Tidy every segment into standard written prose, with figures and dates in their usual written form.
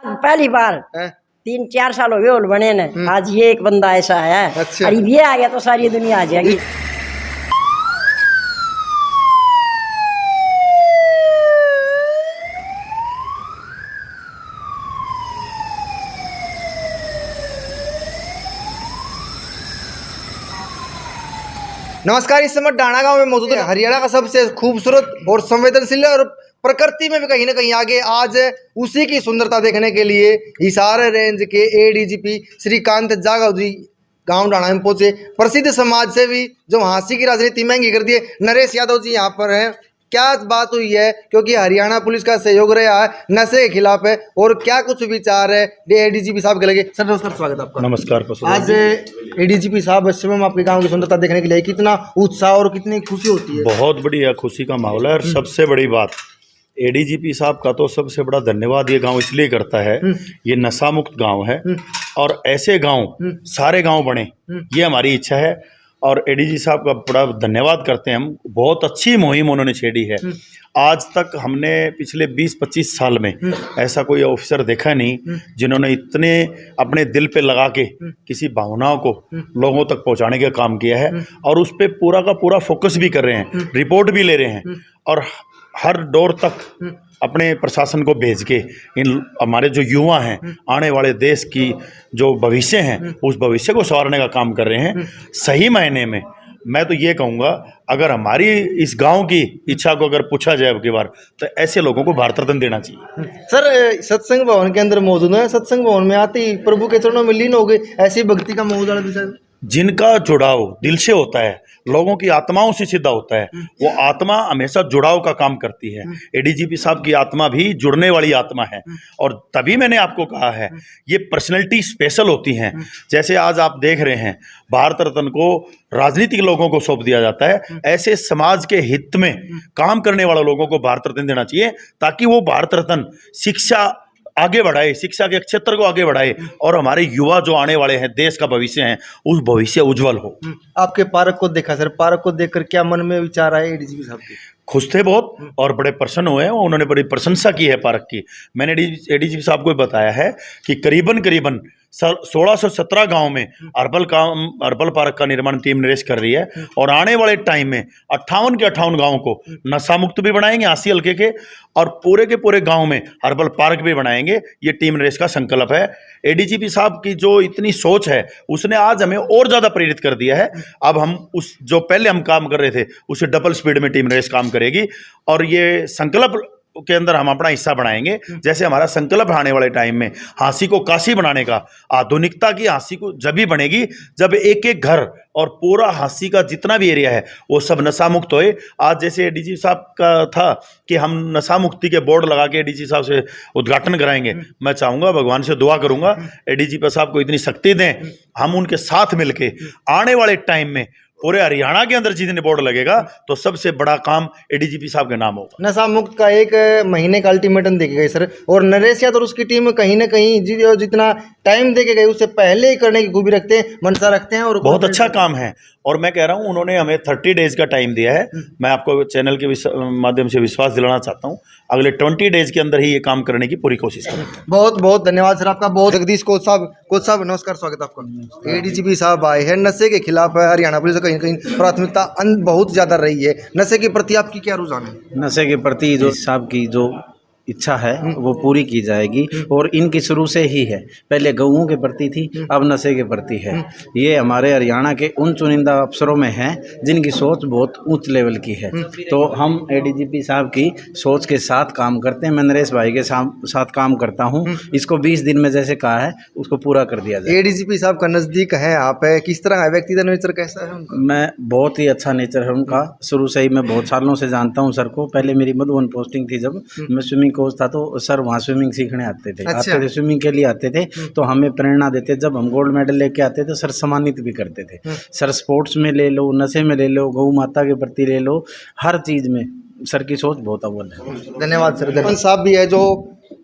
पहली बार हैं? 3-4 साल हो गए होल बने ने। आज ये एक बंदा ऐसा है। अच्छा। अरे ये आ गया तो सारी दुनिया आ जाएगी। नमस्कार। इस समय डाणा गांव में मौजूद है। हरियाणा का सबसे खूबसूरत और संवेदनशील और प्रकृति में भी कहीं ना कहीं आगे आज उसी की सुंदरता देखने के लिए हिसार रेंज के एडीजीपी श्रीकांत जागव जी गांव डाणा में पहुंचे। प्रसिद्ध समाज सेवी जो हाँसी की राजनीति महंगी कर दिए नरेश यादव जी यहाँ पर हैं। क्या बात हुई है, क्योंकि हरियाणा पुलिस का सहयोग रहा है नशे के खिलाफ है, और क्या कुछ विचार है एडीजीपी साहब के लगे। सर नमस्कार, स्वागत है आपका। नमस्कार। आज एडीजीपी साहब इस समय आपके गांव की सुंदरता देखने के लिए कितना उत्साह और कितनी खुशी होती है। बहुत बढ़िया खुशी का माहौल है। और सबसे बड़ी बात एडीजीपी साहब का तो सबसे बड़ा धन्यवाद ये गांव इसलिए करता है, ये नशा मुक्त गांव है और ऐसे गांव सारे गांव बने, ये हमारी इच्छा है। और एडीजी साहब का बड़ा धन्यवाद करते हैं हम। बहुत अच्छी मुहिम उन्होंने छेड़ी है। आज तक हमने पिछले 20-25 साल में ऐसा कोई ऑफिसर देखा नहीं जिन्होंने इतने अपने दिल पे लगा के किसी भावनाओं को लोगों तक पहुंचाने का काम किया है, और उस पर पूरा का पूरा फोकस भी कर रहे हैं, रिपोर्ट भी ले रहे हैं, और हर डोर तक अपने प्रशासन को भेज के इन हमारे जो युवा हैं, आने वाले देश की जो भविष्य हैं, उस भविष्य को संवारने का काम कर रहे हैं। सही मायने में मैं तो ये कहूँगा, अगर हमारी इस गांव की इच्छा को अगर पूछा जाए अब की बार, तो ऐसे लोगों को भारत रत्न देना चाहिए। सर सत्संग भवन के अंदर मौजूद है, सत्संग भवन में आते ही प्रभु के चरणों में लीन हो गए, ऐसी भक्ति का माहौल जिनका जुड़ाव दिल से होता है, लोगों की आत्माओं से सीधा होता है, वो आत्मा हमेशा जुड़ाव का काम करती है। एडीजीपी साहब की आत्मा भी जुड़ने वाली आत्मा है, और तभी मैंने आपको कहा है ये पर्सनैलिटी स्पेशल होती हैं। जैसे आज आप देख रहे हैं भारत रत्न को राजनीतिक लोगों को सौंप दिया जाता है, ऐसे समाज के हित में काम करने वाले लोगों को भारत रत्न देना चाहिए, ताकि वो भारत रत्न शिक्षा आगे बढ़ाए, शिक्षा के क्षेत्र को आगे बढ़ाए, और हमारे युवा जो आने वाले हैं, देश का भविष्य है, उस भविष्य उज्जवल हो। आपके पार्क को देखा सर, पार्क को देखकर क्या मन में विचार आए एडीजीपी साहब के? खुश थे बहुत और बड़े प्रसन्न हुए हैं। उन्होंने बड़ी प्रशंसा की है पार्क की। मैंने एडीजीपी साहब को बताया है कि करीबन 1617 गांव में अर्बल पार्क का निर्माण टीम नरेश कर रही है, और आने वाले टाइम में 58 के 58 गांवों को नशा मुक्त भी बनाएंगे आसी हल्के के, और पूरे के पूरे गांव में अर्बल पार्क भी बनाएंगे। ये टीम नरेश का संकल्प है। एडीजीपी साहब की जो इतनी सोच है, उसने आज हमें और ज़्यादा प्रेरित कर दिया है। अब हम उस जो पहले हम काम कर रहे थे उससे डबल स्पीड में टीम नरेश काम करेगी, और ये संकल्प के अंदर हम अपना हिस्सा बनाएंगे। जैसे हमारा संकल्प आने वाले टाइम में हाँसी को काशी बनाने का, आधुनिकता की हाँसी को जब भी बनेगी जब एक एक घर और पूरा हाँसी का जितना भी एरिया है वो सब नशा मुक्त होए। आज जैसे एडीजी साहब का था कि हम नशा मुक्ति के बोर्ड लगा के एडीजी साहब से उद्घाटन कराएंगे। मैं चाहूँगा, भगवान से दुआ करूँगा, एडीजी साहब को इतनी शक्ति दें, हम उनके साथ मिलके आने वाले टाइम में पूरे हरियाणा के अंदर जितने बोर्ड लगेगा तो सबसे बड़ा काम एडीजीपी साहब के नाम होगा। नशा मुक्त का 1 महीने का अल्टीमेटम देके गए सर, और नरेश यादव और उसकी टीम कहीं ना कहीं जितना टाइम देके गए उससे पहले ही करने की खूबी रखते हैं, मनसा रखते हैं, और बहुत अच्छा काम है। और मैं कह रहा हूँ उन्होंने हमें 30 डेज का टाइम दिया है। मैं आपको चैनल के माध्यम से विश्वास दिलाना चाहता हूँ, अगले 20 डेज के अंदर ही ये काम करने की पूरी कोशिश करेंगे। बहुत बहुत धन्यवाद सर आपका। बहुत जगदीश कोच साहब नमस्कार, स्वागत है आपका। एडीजीपी साहब आए हैं, नशे के खिलाफ हरियाणा पुलिस कहीं कहीं प्राथमिकता बहुत ज्यादा रही है। नशे के प्रति आपकी क्या रुझान है? नशे के प्रति जो साहब की जो इच्छा है वो पूरी की जाएगी, और इनकी शुरू से ही है। पहले गऊओं के प्रति थी, अब नशे के प्रति है। ये हमारे हरियाणा के उन चुनिंदा अफसरों में हैं जिनकी सोच बहुत ऊंच लेवल की है। तो हम एडीजीपी साहब की सोच के साथ काम करते हैं। मैं नरेश भाई के साथ काम करता हूं। इसको 20 दिन में जैसे कहा है उसको पूरा कर दिया जाए। एडीजीपी साहब का नज़दीक है आप, किस तरह है, व्यक्तिगत नेचर कैसा है उनका? मैं बहुत ही अच्छा नेचर है उनका। शुरू से ही मैं बहुत सालों से जानता हूँ सर को। पहले मेरी मधुबन पोस्टिंग थी, जब मैं स्विमिंग कोच था, तो सर वहाँ स्विमिंग सीखने आते थे। अच्छा। आते थे स्विमिंग के लिए आते थे, तो हमें प्रेरणा देते। जब हम गोल्ड मेडल लेके आते थे सर सम्मानित भी करते थे। सर स्पोर्ट्स में ले लो, नशे में ले लो, गौ माता के प्रति ले लो, हर चीज़ में सर की सोच बहुत अव्वल है। धन्यवाद सर। धन्यवाद साहब भी है जो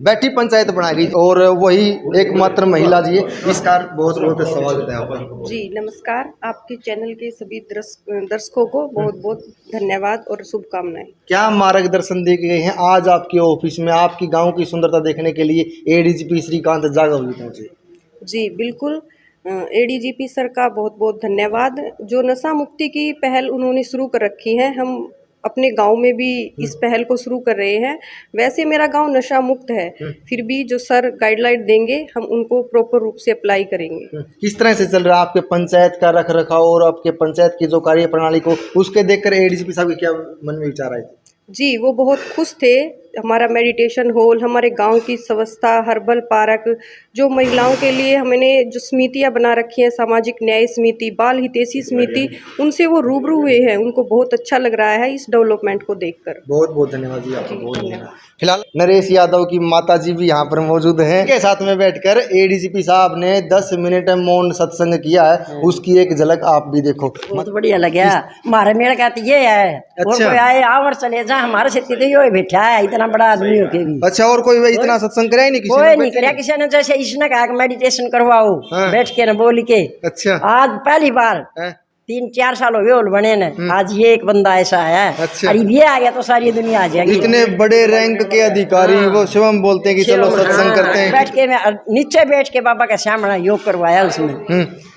बैठी पंचायत बना गई और वही एकमात्र महिला जी है। इसका बहुत बहुत स्वागत है आपका। जी नमस्कार, आपके चैनल के सभी दर्शकों को बहुत बहुत धन्यवाद और शुभकामनाएं। क्या मार्गदर्शन दे के गए हैं आज आपके ऑफिस में आपकी गांव की सुंदरता देखने के लिए एडीजीपी श्रीकांत जागव जी पहुंचे? जी बिल्कुल, एडीजीपी सर का बहुत बहुत धन्यवाद। जो नशा मुक्ति की पहल उन्होंने शुरू कर रखी है, हम अपने गांव में भी इस पहल को शुरू कर रहे हैं। वैसे मेरा गांव नशा मुक्त है, फिर भी जो सर गाइडलाइन देंगे हम उनको प्रॉपर रूप से अप्लाई करेंगे। किस तरह से चल रहा है आपके पंचायत का रख रखाव और आपके पंचायत की जो कार्य प्रणाली को उसके देखकर एडीजीपी साहब के क्या मन में विचार आए थे? जी वो बहुत खुश थे। हमारा मेडिटेशन हॉल, हमारे गांव की व्यवस्था, हर्बल पार्क, जो महिलाओं के लिए हमने जो समितियां बना रखी हैं, सामाजिक न्याय समिति, बाल हितैषी समिति, उनसे वो रूबरू हुए हैं। उनको बहुत अच्छा लग रहा है इस डेवलपमेंट को देखकर। बहुत बहुत धन्यवाद जी आपका, बहुत धन्यवाद। फिलहाल नरेश यादव की माता जी भी यहाँ पर मौजूद हैं। के साथ में बैठकर एडीजीपी साहब ने 10 मिनट मौन सत्संग किया है, उसकी एक झलक आप भी देखो। बहुत बढ़िया लगे। हमारे मेड़ का तो ये है, और अच्छा। कोई आए आवर चले जा, हमारे से तो यो बैठा है इतना बड़ा आदमी होके भी। अच्छा, और कोई इतना सत्संग कराया नहीं किसी कोई ने? नहीं कराया किसी ने। जैसे इसने कहा कि मेडिटेशन करवाओ, हाँ। बैठ के ना बोल के। अच्छा। आज पहली बार हैं? 3-4 साल हो गए होल बने ने, आज ये एक बंदा ऐसा है। अच्छा। और ये आ गया तो सारी दुनिया आ जाएगी। इतने बड़े रैंक के अधिकारी वो शिवम बोलते हैं कि चलो सत्संग करते हैं। बैठ के मैं नीचे बैठ के बाबा का सामने योग करवाया उसमें।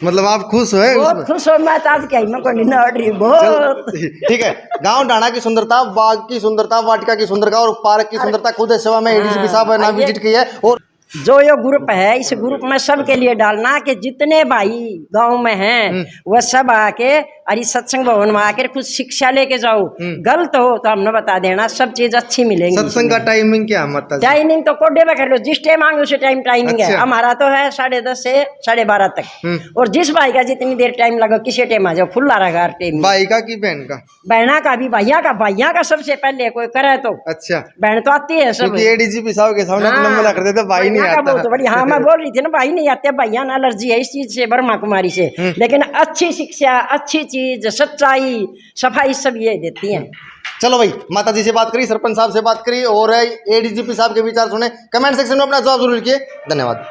मतलब आप खुश हुए बहुत उसमें? खुश हो मैं तो आज क्या ही, मैं को नींद आ रही है बहुत। ठीक है। गांव डाणा की सुंदरता, बाग की सुंदरता, वाटिका की सुंदरता और पार्क की सुंदरता खुद सेवा में एडीजीपी साहब ने विजिट की है। और जो ये ग्रुप है, इस ग्रुप में सबके लिए डालना कि जितने भाई गांव में हैं वह सब आके और इस सत्संग भवन में आकर कुछ शिक्षा लेके जाओ। गलत हो तो हमने बता देना, सब चीज अच्छी मिलेंगी। सत्संग का टाइमिंग क्या माता जी? टाइमिंग तो कोडे में कर लो, जिस टाइम मांगे उसी टाइमिंग है। अच्छा। हमारा तो है 10:30 से 12:30 तक। और जिस भाई का जितनी देर टाइम लगा किसी टाइम आ जाओ, खुला रहेगा टाइम। भाई का की बहन का? बहना का भी, भैया का सबसे पहले कोई करे तो। अच्छा। बहन तो आती है सब। क्योंकि एडीजीपी साहब के सामने अपना मना करते थे, भाई नहीं भैया का आता। बहुत बढ़िया। हाँ मैं बोल रही थी ना, भाई नहीं आते, भैया ना एलर्जी है इस चीज से, ब्रह्मा कुमारी से। लेकिन अच्छी शिक्षा, अच्छी चीज, सच्चाई, सफाई सब ये देती हैं। चलो भाई, माता जी से बात करी, सरपंच साहब से बात करी और एडीजीपी साहब के विचार सुने। कमेंट सेक्शन में अपना जवाब जरूर लिखिए। धन्यवाद।